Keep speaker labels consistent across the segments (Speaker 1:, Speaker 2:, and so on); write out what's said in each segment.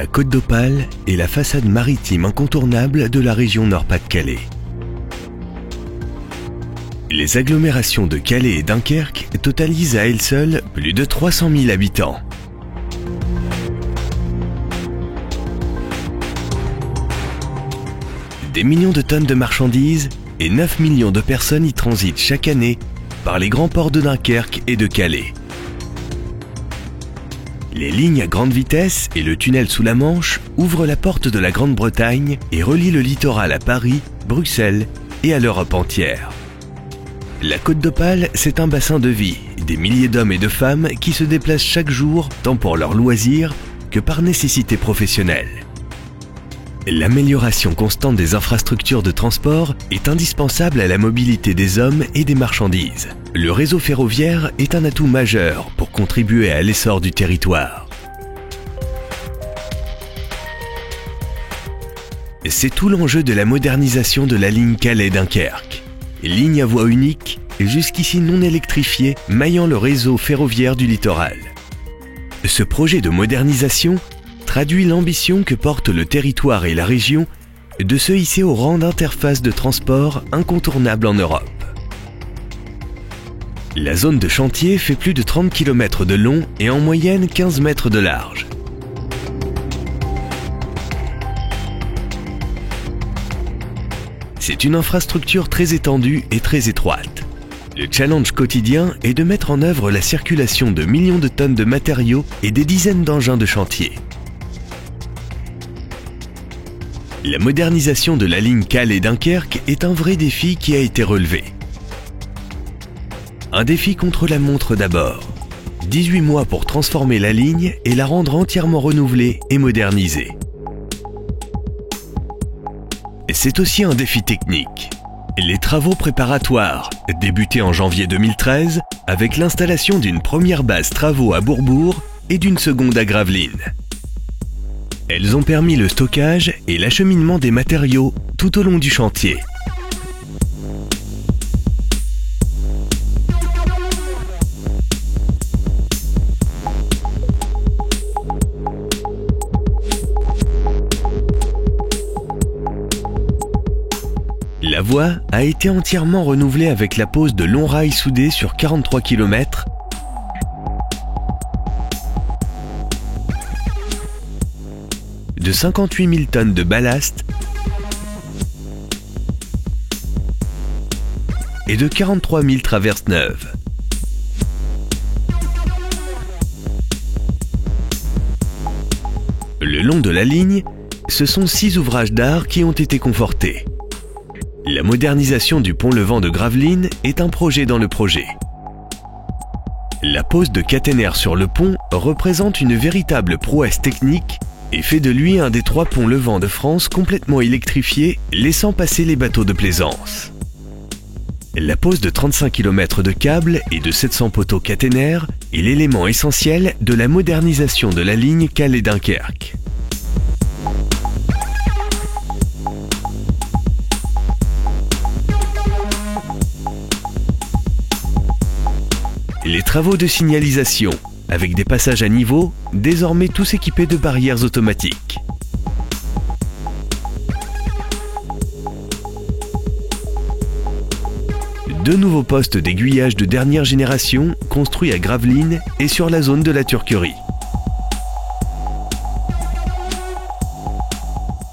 Speaker 1: La Côte d'Opale est la façade maritime incontournable de la région Nord-Pas-de-Calais. Les agglomérations de Calais et Dunkerque totalisent à elles seules plus de 300 000 habitants. Des millions de tonnes de marchandises et 9 millions de personnes y transitent chaque année par les grands ports de Dunkerque et de Calais. Les lignes à grande vitesse et le tunnel sous la Manche ouvrent la porte de la Grande-Bretagne et relient le littoral à Paris, Bruxelles et à l'Europe entière. La Côte d'Opale, c'est un bassin de vie, des milliers d'hommes et de femmes qui se déplacent chaque jour tant pour leurs loisirs que par nécessité professionnelle. L'amélioration constante des infrastructures de transport est indispensable à la mobilité des hommes et des marchandises. Le réseau ferroviaire est un atout majeur pour contribuer à l'essor du territoire. C'est tout l'enjeu de la modernisation de la ligne Calais-Dunkerque. Ligne à voie unique, jusqu'ici non électrifiée, maillant le réseau ferroviaire du littoral. Ce projet de modernisation traduit l'ambition que porte le territoire et la région de se hisser au rang d'interface de transport incontournable en Europe. La zone de chantier fait plus de 30 km de long et en moyenne 15 mètres de large. C'est une infrastructure très étendue et très étroite. Le challenge quotidien est de mettre en œuvre la circulation de millions de tonnes de matériaux et des dizaines d'engins de chantier. La modernisation de la ligne Calais-Dunkerque est un vrai défi qui a été relevé. Un défi contre la montre d'abord. 18 mois pour transformer la ligne et la rendre entièrement renouvelée et modernisée. C'est aussi un défi technique. Les travaux préparatoires, débutés en janvier 2013, avec l'installation d'une première base travaux à Bourbourg et d'une seconde à Gravelines. Elles ont permis le stockage et l'acheminement des matériaux tout au long du chantier. La voie a été entièrement renouvelée avec la pose de longs rails soudés sur 43 km, de 58 000 tonnes de ballast et de 43 000 traverses neuves. Le long de la ligne, ce sont 6 ouvrages d'art qui ont été confortés. La modernisation du pont Levant de Gravelines est un projet dans le projet. La pose de caténaire sur le pont représente une véritable prouesse technique et fait de lui un des 3 ponts levants de France complètement électrifiés, laissant passer les bateaux de plaisance. La pose de 35 km de câbles et de 700 poteaux caténaires est l'élément essentiel de la modernisation de la ligne Calais-Dunkerque. Les travaux de signalisation, avec des passages à niveau, désormais tous équipés de barrières automatiques. Deux nouveaux postes d'aiguillage de dernière génération construits à Gravelines et sur la zone de la Turquerie.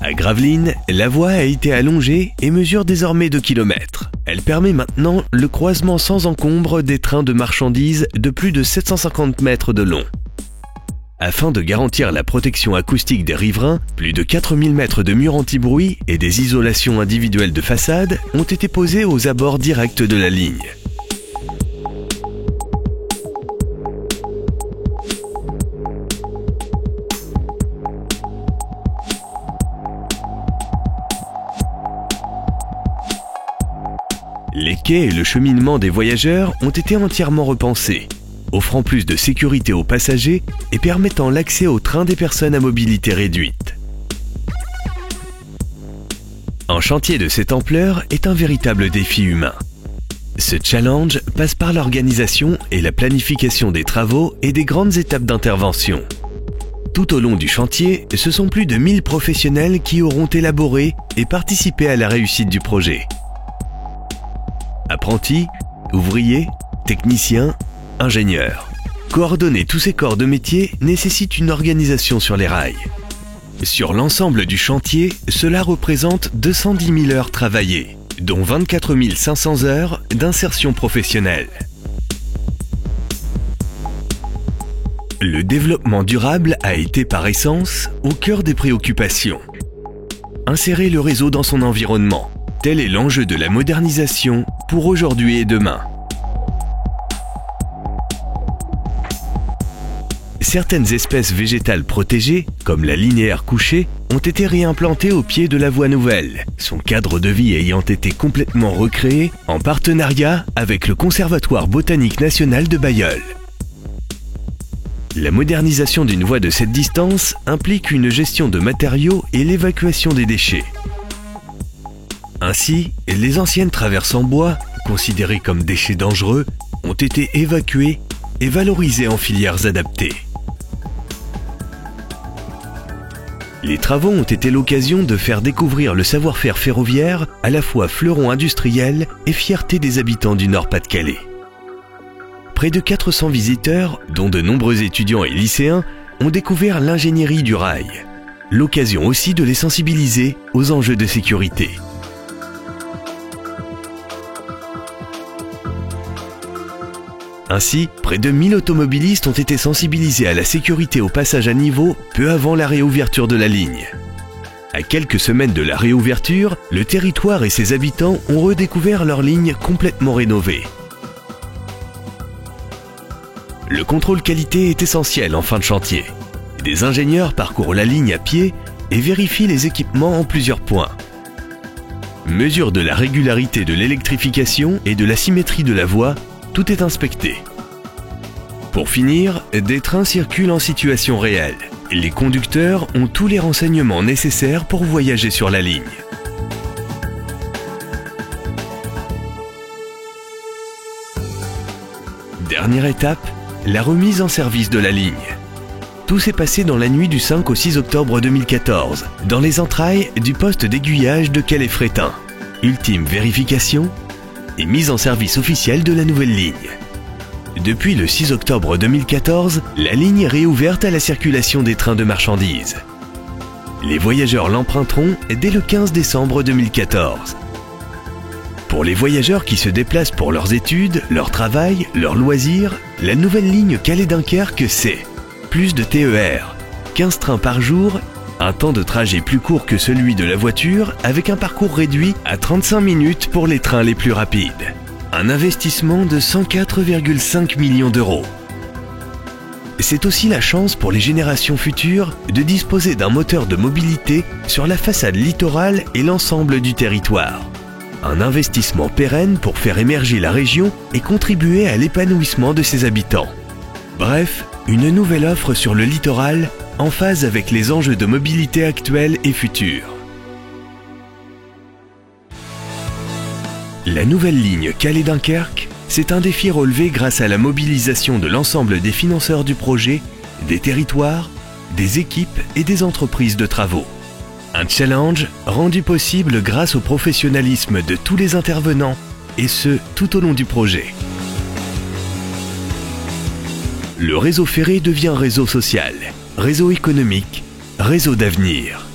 Speaker 1: À Gravelines, la voie a été allongée et mesure désormais 2 km. Elle permet maintenant le croisement sans encombre des trains de marchandises de plus de 750 mètres de long. Afin de garantir la protection acoustique des riverains, plus de 4000 mètres de murs anti-bruit et des isolations individuelles de façade ont été posés aux abords directs de la ligne. Les quais et le cheminement des voyageurs ont été entièrement repensés, offrant plus de sécurité aux passagers et permettant l'accès aux trains des personnes à mobilité réduite. Un chantier de cette ampleur est un véritable défi humain. Ce challenge passe par l'organisation et la planification des travaux et des grandes étapes d'intervention. Tout au long du chantier, ce sont plus de 1000 professionnels qui auront élaboré et participé à la réussite du projet. Apprentis, ouvriers, techniciens, ingénieurs. Coordonner tous ces corps de métier nécessite une organisation sur les rails. Sur l'ensemble du chantier, cela représente 210 000 heures travaillées, dont 24 500 heures d'insertion professionnelle. Le développement durable a été par essence au cœur des préoccupations. Insérer le réseau dans son environnement, tel est l'enjeu de la modernisation pour aujourd'hui et demain. Certaines espèces végétales protégées, comme la linéaire couchée, ont été réimplantées au pied de la voie nouvelle, son cadre de vie ayant été complètement recréé en partenariat avec le Conservatoire botanique national de Bailleul. La modernisation d'une voie de cette distance implique une gestion de matériaux et l'évacuation des déchets. Ainsi, les anciennes traverses en bois, considérées comme déchets dangereux, ont été évacuées et valorisées en filières adaptées. Les travaux ont été l'occasion de faire découvrir le savoir-faire ferroviaire, à la fois fleuron industriel et fierté des habitants du Nord-Pas-de-Calais. Près de 400 visiteurs, dont de nombreux étudiants et lycéens, ont découvert l'ingénierie du rail. L'occasion aussi de les sensibiliser aux enjeux de sécurité. Ainsi, près de 1000 automobilistes ont été sensibilisés à la sécurité au passage à niveau peu avant la réouverture de la ligne. À quelques semaines de la réouverture, le territoire et ses habitants ont redécouvert leur ligne complètement rénovée. Le contrôle qualité est essentiel en fin de chantier. Des ingénieurs parcourent la ligne à pied et vérifient les équipements en plusieurs points. Mesure de la régularité de l'électrification et de la symétrie de la voie, tout est inspecté. Pour finir, des trains circulent en situation réelle. Les conducteurs ont tous les renseignements nécessaires pour voyager sur la ligne. Dernière étape, la remise en service de la ligne. Tout s'est passé dans la nuit du 5 au 6 octobre 2014, dans les entrailles du poste d'aiguillage de Calais-Fréthun. Ultime vérification et mise en service officielle de la nouvelle ligne. Depuis le 6 octobre 2014, la ligne est réouverte à la circulation des trains de marchandises. Les voyageurs l'emprunteront dès le 15 décembre 2014. Pour les voyageurs qui se déplacent pour leurs études, leur travail, leurs loisirs, la nouvelle ligne Calais-Dunkerque, c'est plus de TER, 15 trains par jour, un temps de trajet plus court que celui de la voiture avec un parcours réduit à 35 minutes pour les trains les plus rapides. Un investissement de 104,5 millions d'euros. C'est aussi la chance pour les générations futures de disposer d'un moteur de mobilité sur la façade littorale et l'ensemble du territoire. Un investissement pérenne pour faire émerger la région et contribuer à l'épanouissement de ses habitants. Bref, une nouvelle offre sur le littoral en phase avec les enjeux de mobilité actuels et futurs. La nouvelle ligne Calais-Dunkerque, c'est un défi relevé grâce à la mobilisation de l'ensemble des financeurs du projet, des territoires, des équipes et des entreprises de travaux. Un challenge rendu possible grâce au professionnalisme de tous les intervenants, et ce, tout au long du projet. Le réseau ferré devient réseau social, réseau économique, réseau d'avenir.